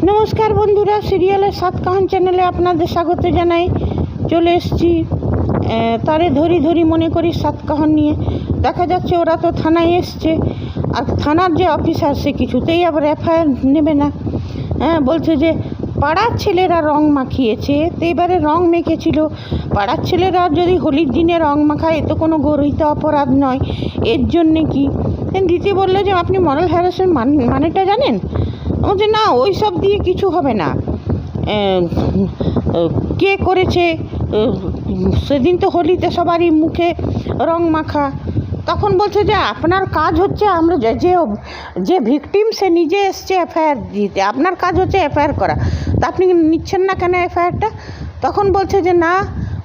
নমস্কার বন্ধুরা, সিরিয়ালের সাত কাহান চ্যানেলে আপনাদের স্বাগত জানাই। চলে এসেছি তারে ধরি ধরি মনে করি সাত কাহান নিয়ে। দেখা যাচ্ছে ওরা তো থানায় এসছে, আর থানার যে অফিসার সে কিছুতেই আবার এফআইআর নেবে না। বলছে যে পাড়ার ছেলেরা রং মাখিয়েছে, তো এবারে রং মেখেছিল। পাড়ার ছেলেরা যদি হোলির দিনে রং মাখায় এ তো কোনো গর্হিত অপরাধ নয়, এর জন্যে কি? দিদি বললো যে আপনি মরাল হ্যারাসমেন্ট মানেটা জানেন? বলছে না, ওই সব দিয়ে কিছু হবে না। কে করেছে? সেদিন তো হোলিতে সবারই মুখে রং মাখা। তখন বলছে যে আপনার কাজ হচ্ছে, আমরা যে ভিকটিম সে নিজে এসছে এফআইআর দিতে, আপনার কাজ হচ্ছে এফআইআর করা, তা আপনি নিচ্ছেন না কেন এফআইআরটা? তখন বলছে যে না,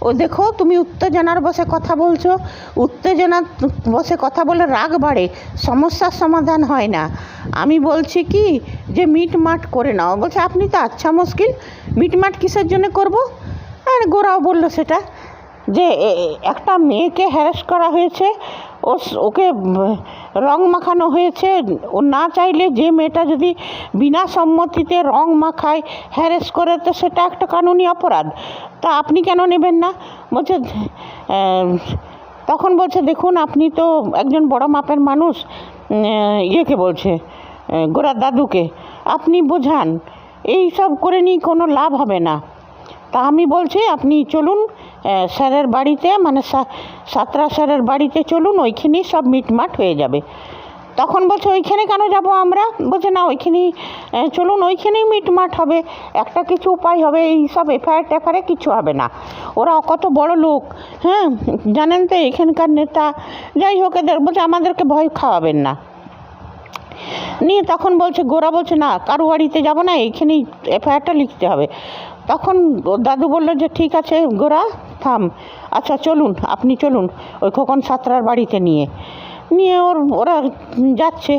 ও দেখো তুমি উত্তেজনার বসে কথা বলছো, উত্তেজনার বসে কথা বলে রাগ বাড়ে, সমস্যার সমাধান হয় না। আমি বলছি কি যে মিটমাট করে নাও। বলছে আপনি তো আচ্ছা মুশকিল, মিটমাট কিসের জন্য করব? আর গোরাও বললো সেটা যে একটা মেয়েকে হ্যারাস করা হয়েছে, ওকে রং মাখানো হয়েছে। ও না চাইলে যে মেয়েটা যদি বিনা সম্মতিতে রং মাখায়, হ্যারাস করে, তো সেটা একটা কানুনি অপরাধ। তা আপনি কেন নেবেন না? বলছে তখন বলছে দেখুন, আপনি তো একজন বড় মাপের মানুষ, ইয়েকে বলছে গোরার দাদুকে, আপনি বোঝান, এই সব করে নিয়ে কোনো লাভ হবে না। তা আমি বলছি আপনি চলুন স্যারের বাড়িতে, মানে সাতরা স্যারের বাড়িতে চলুন, ওইখানেই সব মিটমাট হয়ে যাবে। তখন বলছে ওইখানে কেন যাব আমরা? বলছে না, ওইখানেই চলুন, ওইখানেই মিটমাট হবে, একটা কিছু উপায় হবে, এই সব এফআইআর টেফআইআরে কিছু হবে না। ওরা কত বড় লোক, জানেন তো, এখানকার নেতা। যাই হোক, এদের বলছে আমাদেরকে ভয় খাওয়াবেন না নিয়ে। তখন বলছে গোরা বলছে না, কারো বাড়িতে যাবো না, এইখানেই এফআইআরটা লিখতে হবে। তখন দাদু বললো যে ঠিক আছে গোরা, থাম, আচ্ছা চলুন, আপনি চলুন ওই খোকন সাঁতরার বাড়িতে নিয়ে ওরা যাচ্ছে।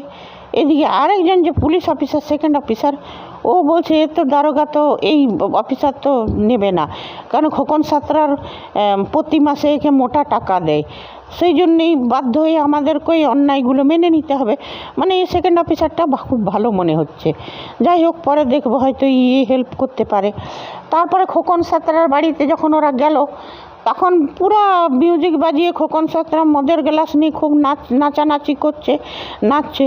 এদিকে আরেকজন যে পুলিশ অফিসার, সেকেন্ড অফিসার, ও বলছে এ তো দারোগা, তো এই অফিসার তো নেবে না, কারণ খোকন সাঁতরার প্রতি মাসে একে মোটা টাকা দেয়, সেই জন্যেই বাধ্য হয়ে আমাদেরকে ওই অন্যায়গুলো মেনে নিতে হবে। মানে এই সেকেন্ড অফিসারটা খুব ভালো মনে হচ্ছে। যাই হোক, পরে দেখবো হয়তো হেল্প করতে পারে। তারপরে খোকন সাঁতরার বাড়িতে যখন ওরা গেল, তখন পুরো মিউজিক বাজিয়ে খোকন সাঁতরা মদের গ্লাস নিয়ে খুব নাচানাচি করছে, নাচছে।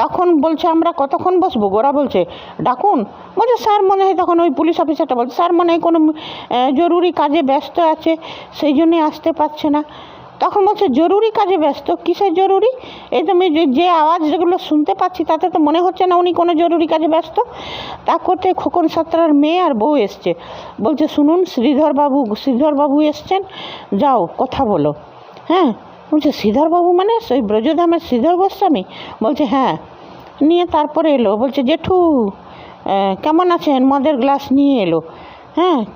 তখন বলছে আমরা কতক্ষণ বসবো? গোরা বলছে ডাকুন। বলছে স্যার মনে হয়, তখন ওই পুলিশ অফিসারটা বলছে স্যার মনে হয় কোনো জরুরি কাজে ব্যস্ত আছে, সেই জন্যে আসতে পারছে না। তখন বলছে জরুরি কাজে ব্যস্ত? কিসের জরুরি? এই তো যে আওয়াজ যেগুলো শুনতে পাচ্ছি তাতে তো মনে হচ্ছে না উনি কোনো জরুরি কাজে ব্যস্ত। তা করতে খোকন সাঁতরার মেয়ে আর বউ এসছে। বলছে শুনুন, শ্রীধরবাবু এসছেন, যাও কথা বলো। বলছে শ্রীধরবাবু মানে সেই ব্রজধামের শ্রীধর গোস্বামী? বলছে হ্যাঁ। নিয়ে তারপরে এলো, বলছে জেঠু কেমন আছেন? মদের গ্লাস নিয়ে এলো।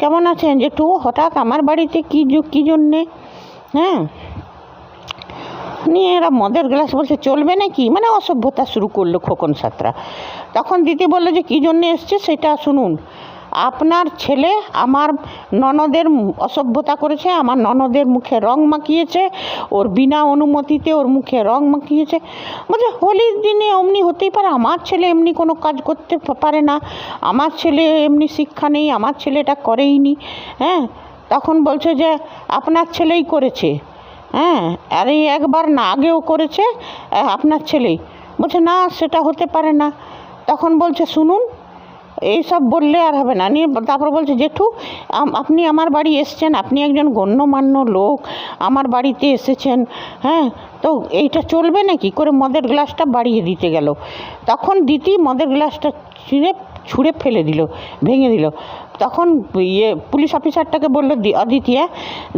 কেমন আছেন জেঠু? হঠাৎ আমার বাড়িতে কী জন্যে? নিয়ে এরা মদের গ্লাস, বলছে চলবে নাকি, মানে অসভ্যতা শুরু করলো খোকন সাঁতরা। তখন দিদি বললো যে কী জন্যে এসছে সেটা শুনুন। আপনার ছেলে আমার ননদের অসভ্যতা করেছে, আমার ননদের মুখে রং মাখিয়েছে, ওর বিনা অনুমতিতে ওর মুখে রং মাখিয়েছে। বলছে হোলির দিনে এমনি হতেই পারে, আমার ছেলে এমনি কোনো কাজ করতে পারে না, আমার ছেলে এমনি শিক্ষা নেই, আমার ছেলে এটা করেইনি। তখন বলছে যে আপনার ছেলেই করেছে। আর এই একবার না, আগেও করেছে আপনার ছেলেই। বলছে না, সেটা হতে পারে না। তখন বলছে শুনুন, এইসব বললে আর হবে না। নিয়ে তারপর বলছে জেঠু আপনি আমার বাড়ি এসছেন, আপনি একজন গণ্যমান্য লোক, আমার বাড়িতে এসেছেন, তো এইটা চলবে নাকি? করে মদের গ্লাসটা বাড়িয়ে দিতে গেল। তখন দিতি মদের গ্লাসটা ছুঁড়ে ফেলে দিল, ভেঙে দিল। তখন পুলিশ অফিসারটাকে বললো অদিতিয়া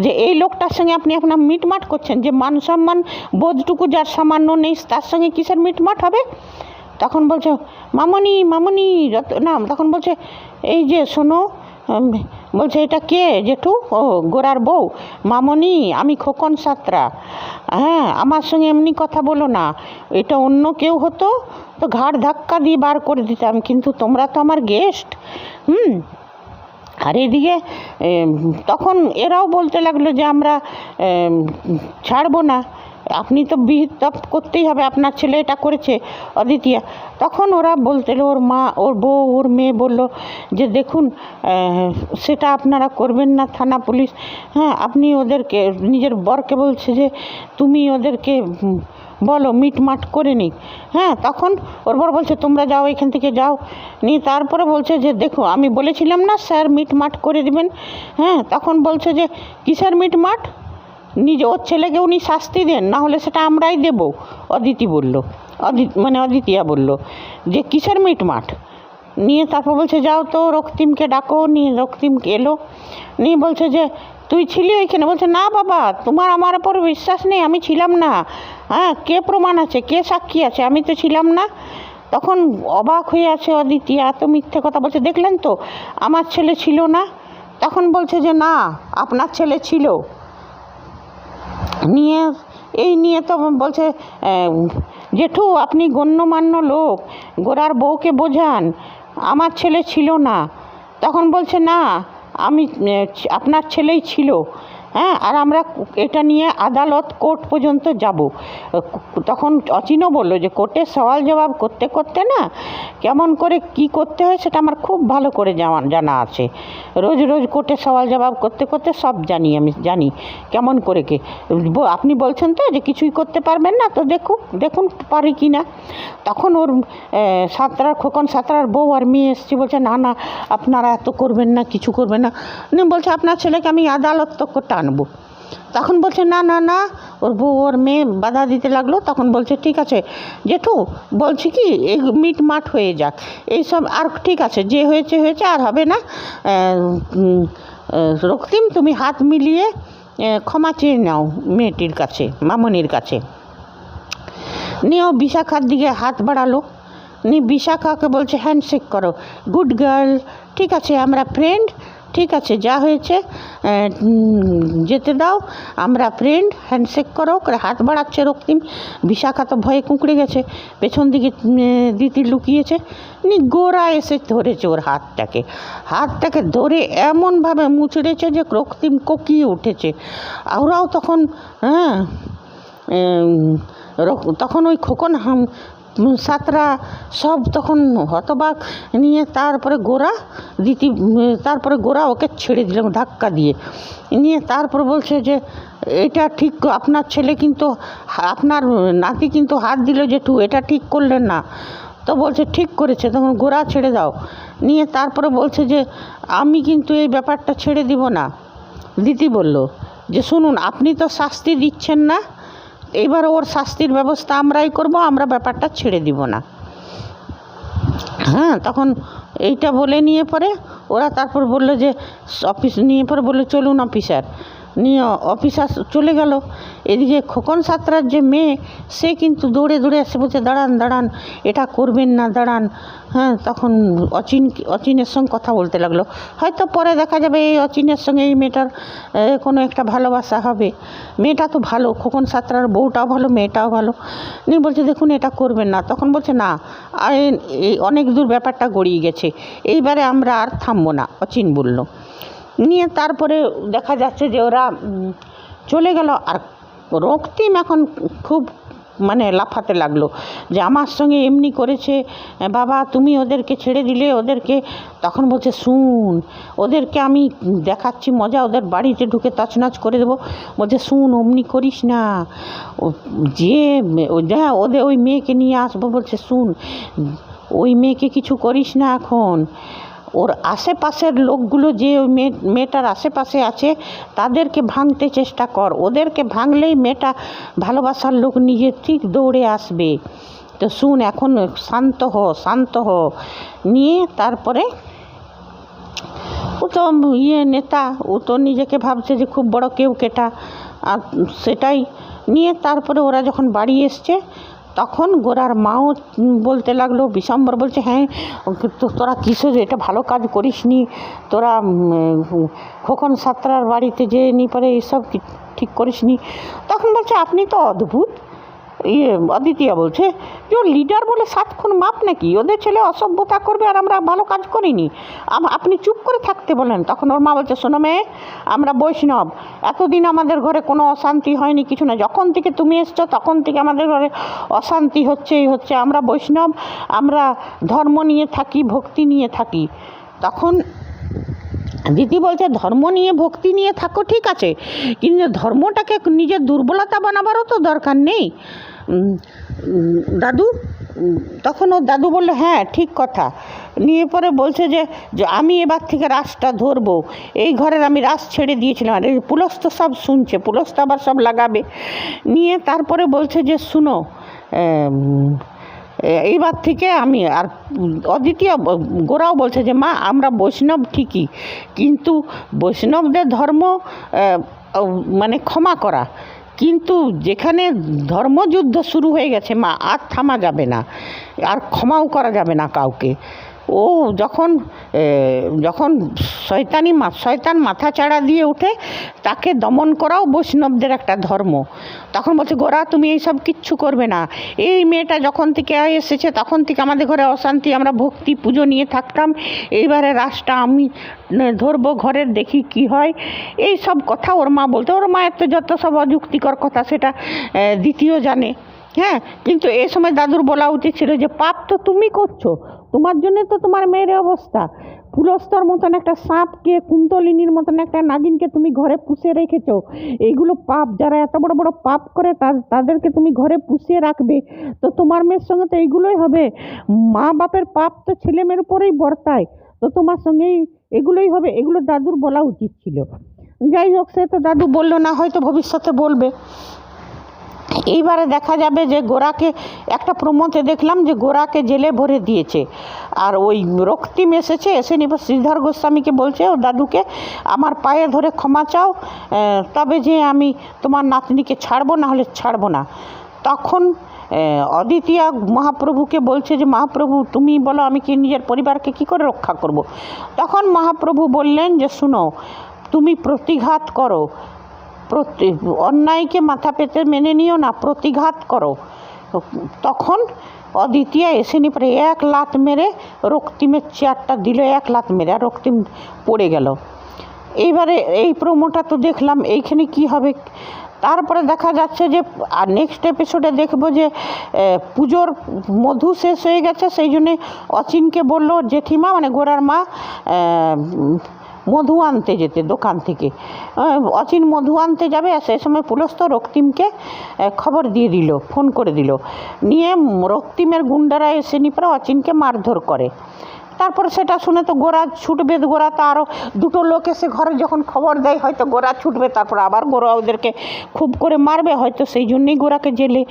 যে এই লোকটার সঙ্গে আপনি আপনার মিটমাট করছেন, যে মান সম্মান বোধটুকু যার সামান্য নেই, তার সঙ্গে কিসের মিটমাট হবে? তখন বলছে মামনি না। তখন বলছে এই যে শোনো, বলছে এটা কে জেঠু? ও গোরার বউ। মামনি, আমি খোকন সাঁতরা, আমার সঙ্গে এমনি কথা বলো না, এটা অন্য কেউ হতো তো ঘাড় ধাক্কা দিয়ে বার করে দিতাম, কিন্তু তোমরা তো আমার গেস্ট। আর এদিকে তখন এরাও বলতে লাগলো যে আমরা ছাড়বো না, আপনি তো বিহিত করতেই হবে, আপনার ছেলে এটা করেছে অদ্বিতীয়া। তখন ওরা বলতে ওর মা, ওর বউ, ওর মেয়ে বলল যে দেখুন সেটা আপনারা করবেন না, থানা পুলিশ। হ্যাঁ, আপনি ওদেরকে, নিজের বরকে বলছে যে তুমি ওদেরকে বলো মিটমাট করে নিক। হ্যাঁ, তখন ওর বর বলছে তোমরা যাও, এখান থেকে যাও। নিয়ে তারপরে বলছে যে দেখো আমি বলেছিলাম না স্যার মিটমাট করে দিবেন। হ্যাঁ, তখন বলছে যে কিসের মিটমাট, নিজে ওর ছেলেকে উনি শাস্তি দেন, না হলে সেটা আমরাই দেব। অদিতি বলল, অদিতিয়া বলল যে কিসের মিটমাট। নিয়ে তারপর বলছে যাও তো রক্তিমকে ডাকো। নিয়ে রক্তিমকে এলো, নিয়ে বলছে যে তুই ছিলি ওইখানে? বলছে না বাবা, তোমার আমার ওপর বিশ্বাস নেই, আমি ছিলাম না। হ্যাঁ, কে প্রমাণ আছে, কে সাক্ষী আছে, আমি তো ছিলাম না। তখন অবাক হয়ে আছে অদিতি, এত মিথ্যে কথা বলছে, দেখলেন তো আমার ছেলে ছিল না। তখন বলছে যে না, আপনার ছেলে ছিল। নিয়ে এই নিয়ে তো বলছে জেঠু আপনি গণ্যমান্য লোক, গোরার বউকে বোঝান, আমার ছেলে ছিল না। তখন বলছে না, আমি আপনার ছেলেই ছিল। হ্যাঁ, আর আমরা এটা নিয়ে আদালত, কোর্ট পর্যন্ত যাব। তখন অচিনও বলল যে কোর্টে সওয়াল জবাব করতে করতে না কেমন করে কি করতে হয় সেটা আমার খুব ভালো করে জানা আছে। রোজ রোজ কোর্টে সওয়াল জবাব করতে করতে সব আমি জানি কেমন করে কে। আপনি বলছেন তো যে কিছুই করতে পারবেন না, তো দেখুন পারি কি না। তখন ওর খোকন সাঁতরার বউ আর মেয়ে এসছে, বলছে না না আপনারা এত করবেন না, কিছু করবেন না। বলছে আপনার ছেলেকে আমি আদালত তো করতে আনবো। তখন বলছে না না না, ওর বউ ওর মেয়ে বাধা দিতে লাগলো। তখন বলছে ঠিক আছে জেঠু, বলছি কি এই মিটমাট হয়ে যাক, এইসব আর ঠিক আছে, যে হয়েছে হয়েছে, আর হবে না। রক্তিম তুমি হাত মিলিয়ে ক্ষমা চেয়ে নাও মেয়েটির কাছে, মামনির কাছে। নিয়েও বিশাখার দিকে হাত বাড়ালো। নিয়ে বিশাখাকে বলছে হ্যান্ডশেক করো, গুড গার্ল, ঠিক আছে আমরা ফ্রেন্ড, ঠিক আছে যা হয়েছে যেতে দাও, আমরা ফ্রেন্ড, হ্যান্ডশেক করো করে হাত বাড়াচ্ছে রক্তিম। বিশাখা তো ভয়ে কুঁকড়ে গেছে, পেছন দিকে দিতি লুকিয়েছে। গোরা এসে ধরেছে ওর হাতটাকে ধরে এমনভাবে মুচড়েছে যে রক্তিম কোকিয়ে উঠেছে। ওরাও তখন তখন ওই খোকন সাঁতরা সব তখন হতবাক। নিয়ে তারপরে গোরা ওকে ছেড়ে দিলাম ধাক্কা দিয়ে। নিয়ে তারপর বলছে যে এটা ঠিক, আপনার ছেলে কিন্তু, আপনার নাতি কিন্তু হাত দিল জেঠু, এটা ঠিক করলেন না। তো বলছে ঠিক করেছে, তখন গোরা ছেড়ে দাও। নিয়ে তারপরে বলছে যে আমি কিন্তু এই ব্যাপারটা ছেড়ে দিব না। দিতি বলল যে শুনুন, আপনি তো শাস্তি দিচ্ছেন না, এবার ওর শাস্তির ব্যবস্থা আমরাই করব, আমরা ব্যাপারটা ছেড়ে দিব না। হ্যাঁ, তখন এইটা বলে নিয়ে পরে ওরা তারপর বললো যে অফিস নিয়ে পরে বললো চলুন অফিসার। নিয়ে অফিসার চলে গেল। এদিকে খোকন সাঁতরার যে মেয়ে, সে কিন্তু দৌড়ে দৌড়ে এসে বলছে দাঁড়ান দাঁড়ান, এটা করবেন না, দাঁড়ান। হ্যাঁ, তখন অচিনের সঙ্গে কথা বলতে লাগলো। হয়তো পরে দেখা যাবে এই অচিনের সঙ্গে এই মেয়েটার কোনো একটা ভালোবাসা হবে। মেয়েটা তো ভালো, খোকন সাঁতরার বউটাও ভালো, মেয়েটাও ভালো। নিয়ে বলছে দেখুন এটা করবেন না। তখন বলছে না, আর এই অনেক দূর ব্যাপারটা গড়িয়ে গেছে, এইবারে আমরা আর থামবো না, অচিন বলল। নিয়ে তারপরে দেখা যাচ্ছে যে ওরা চলে গেল। আর রক্তিম এখন খুব লাফাতে লাগলো যে আমার সঙ্গে এমনি করেছে, বাবা তুমি ওদেরকে ছেড়ে দিলে ওদেরকে। তখন বলছে শুন, ওদেরকে আমি দেখাচ্ছি মজা, ওদের বাড়িতে ঢুকে তছনছ করে দেবো। বলছে শুন, অমনি করিস না, যে ওদের ওই মেয়েকে নিয়ে আসবো। বলছে শুন, ওই মেয়েকে কিছু করিস না এখন, ওর আশেপাশের লোকগুলো যে ওই মেয়েটার আশেপাশে আছে তাদেরকে ভাঙতে চেষ্টা কর, ওদেরকে ভাঙলেই মেয়েটা ভালোবাসার লোক নিজে ঠিক দৌড়ে আসবে। তো শুন, এখন শান্ত হ। নিয়ে তারপরে ও তো নেতা, ও তো নিজেকে ভাবছে যে খুব বড় কেউ কেটা, আর সেটাই। নিয়ে তারপরে ওরা যখন বাড়ি এসছে তখন গোরার মাও বলতে লাগলো, বিশম্বর বলছে হ্যাঁ তোরা কিসের এটা ভালো কাজ করিস নি, তোরা খোকন সাঁতরার বাড়িতে যে নি পরে এসব ঠিক করিস নি। তখন বলছে আপনি তো অদ্ভুত, অদ্বিতীয়া বলছে যে ও লিডার বলে 7 খুন মাপ নাকি, ওদের ছেলে অসভ্যতা করবে আর আমরা ভালো কাজ করিনি, আপনি চুপ করে থাকতে বলেন। তখন ওর মা বলছে, শোনো মেয়ে, আমরা বৈষ্ণব, এতদিন আমাদের ঘরে কোনো অশান্তি হয়নি, কিছু না, যখন থেকে তুমি এসছো তখন থেকে আমাদের ঘরে অশান্তি হচ্ছেই হচ্ছে। আমরা বৈষ্ণব, আমরা ধর্ম নিয়ে থাকি, ভক্তি নিয়ে থাকি। তখন দিদি বলছে, ধর্ম নিয়ে ভক্তি নিয়ে থাকো ঠিক আছে, কিন্তু ধর্মটাকে নিজের দুর্বলতা বানাবারও তো দরকার নেই দাদু। তখন ও দাদু বললো, হ্যাঁ ঠিক কথা। নিয়ে পরে বলছে যে আমি এবার থেকে রাসটা ধরবো, এই ঘরের আমি রাস ছেড়ে দিয়েছিলাম। আর এই পুলস তো সব শুনছে, পুলস তো আবার সব লাগাবে। নিয়ে তারপরে বলছে যে শুনো, এইবার থেকে আমি, আর অদ্বিতীয় গোরাও বলছে যে মা আমরা বৈষ্ণব ঠিকই, কিন্তু বৈষ্ণবদের ধর্ম মানে ক্ষমা করা, কিন্তু যেখানে ধর্মযুদ্ধ শুরু হয়ে গেছে মা, আর থামা যাবে না, আর ক্ষমাও করা যাবে না কাউকে। ও যখন যখন শয়তান মাথা চাড়া দিয়ে উঠে, তাকে দমন করাও বৈষ্ণবদের একটা ধর্ম। তখন বলছে, গোরা তুমি এইসব কিচ্ছু করবে না, এই মেয়েটা যখন থেকে এসেছে তখন থেকে আমাদের ঘরে অশান্তি, আমরা ভক্তি পুজো নিয়ে থাকতাম, এইবারে রাসটা আমি ধরবো ঘরের, দেখি কি হয়। এই সব কথা ওর মা বলতো। ওর মা এত যত সব অযুক্তিকর কথা সেটা দ্বিতীয় জানে, হ্যাঁ, কিন্তু এই সময় দাদুর বলা উচিত ছিল যে পাপ তো তুমি করছো, তোমার জন্য তো তোমার মেয়ের অবস্থা। পুরস্তর মতন একটা সাপকে, কুন্তলিনীর মতন একটা নাগিনকে তুমি ঘরে পুষে রেখেছো, এইগুলো পাপ। যারা এত বড় বড় পাপ করে তাদেরকে তুমি ঘরে পুষিয়ে রাখবে, তো তোমার মেয়ের সঙ্গে তো এইগুলোই হবে। মা বাপের পাপ তো ছেলে মেয়ের উপরেই বর্তায়, তো তোমার সঙ্গেই এগুলোই হবে। এগুলো দাদুর বলা উচিত ছিল। যাই হোক, সে তো দাদু বললো না, হয়তো ভবিষ্যতে বলবে। এইবারে দেখা যাবে যে গোরাকে, একটা প্রমোতে দেখলাম যে গোরাকে জেলে ভরে দিয়েছে, আর ওই রক্তিম এসেছে, এসে নিবার শ্রীধর গোস্বামীকে বলছে ও দাদুকে, আমার পায়ে ধরে ক্ষমা চাও, তবে যে আমি তোমার নাতনিকে ছাড়বো, না হলে ছাড়বো না। তখন অদ্বিতীয়া মহাপ্রভুকে বলছে যে মহাপ্রভু তুমি বলো আমি কি নিজের পরিবারকে কি করে রক্ষা করব। তখন মহাপ্রভু বললেন যে শুনো, তুমি প্রতিঘাত করো, অন্যায়কে মাথা পেতে মেনে নিও না, প্রতিঘাত করো। তখন অদ্বিতীয়া এসে নি পরে 1 লাত মেরে রক্তিমের চেয়ারটা দিল, 1 লাত মেরে, আর রক্তিম পড়ে গেল। এইবারে এই প্রোমোটা তো দেখলাম, এইখানে কি হবে। তারপরে দেখা যাচ্ছে যে আর নেক্সট এপিসোডে দেখব যে পুজোর মধু শেষ হয়ে গেছে, সেই জন্যে অচিনকে বললো জেঠিমা, মানে গোরার মা, মধু আনতে যেতে দোকান থেকে। অচিন মধু আনতে যাবে, আর সেই সময় পুলস্ত রক্তিমকে খবর দিয়ে দিল, ফোন করে দিল। নিয়ে রক্তিমের গুন্ডারা এসে নি পরে অচিনকে মারধর করে। তারপরে সেটা শুনে তো গোরা ছুটবে, গোরা তো আরও 2টো লোক এসে ঘরে যখন খবর দেয়, হয়তো গোরা ছুটবে, তারপর আবার গোরা ওদেরকে খুব করে মারবে, হয়তো সেই জন্যেই গোরাকে জেলে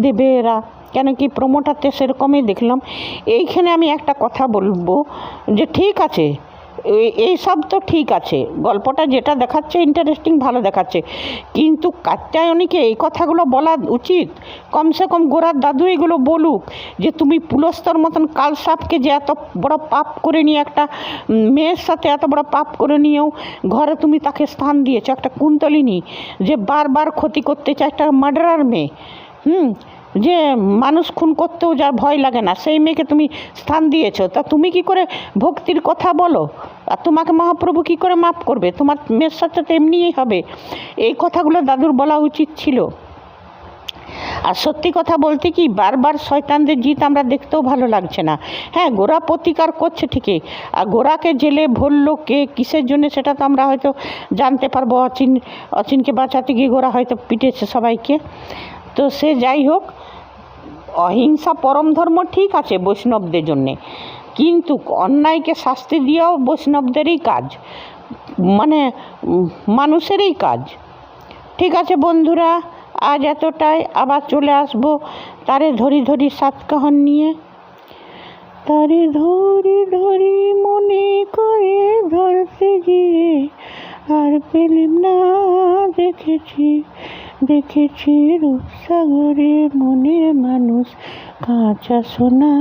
দেবে এরা। কেন কি প্রোমোটাতে সেরকমই দেখলাম। এইখানে আমি একটা কথা বলবো যে ঠিক আছে, এই সব তো ঠিক আছে, গল্পটা যেটা দেখাচ্ছে ইন্টারেস্টিং, ভালো দেখাচ্ছে, কিন্তু কাত্যায়নীকে এই কথাগুলো বলা উচিত। কমসে কম গোরার দাদু এগুলো বলুক যে তুমি পুলস্তর মতন কালসাপকে যে এত বড় পাপ করে নিয়ে, একটা মেয়ের সাথে এত বড় পাপ করে নিয়েও ঘরে তুমি তাকে স্থান দিয়েছো, একটা কুন্তলিনী যে বারবার ক্ষতি করতে চায়, একটা মার্ডারার মেয়ে, যে মানুষ খুন করতেও যার ভয় লাগে না, সেই মেয়েকে তুমি স্থান দিয়েছো। তা তুমি কি করে ভক্তির কথা বলো? আর তোমাকে মহাপ্রভু কি করে মাফ করবে? তোমার মেয়ের সাথে তো এমনিই হবে। এই কথাগুলো দাদুর বলা উচিত ছিল। আর সত্যি কথা বলতে কি, বারবার শয়তানদের জিত আমরা দেখতেও ভালো লাগছে না। হ্যাঁ, গোরা প্রতিকার করছে ঠিকই, আর গোরাকে জেলে ভরলো কে, কিসের জন্য, সেটা তো আমরা হয়তো জানতে পারবো। অচিনকে বাঁচাতে গিয়ে গোরা হয়তো পিটেছে সবাইকে। তো সে যাই হোক, অহিংসা পরম ধর্ম ঠিক আছে বৈষ্ণবদের জন্যে, কিন্তু অন্যায়কে শাস্তি দেওয়াও বৈষ্ণবদেরই কাজ, মানে মানুষেরই কাজ। ঠিক আছে বন্ধুরা, আজ এতটাই। আবার চলে আসবো তারে ধরি ধরি 7 কাহন নিয়ে। তারে ধরি ধরি মনে করে ধরতে গিয়ে আর পেলাম না, দেখেছি রূপসাগরে মনের মানুষ কাঁচা সোনা।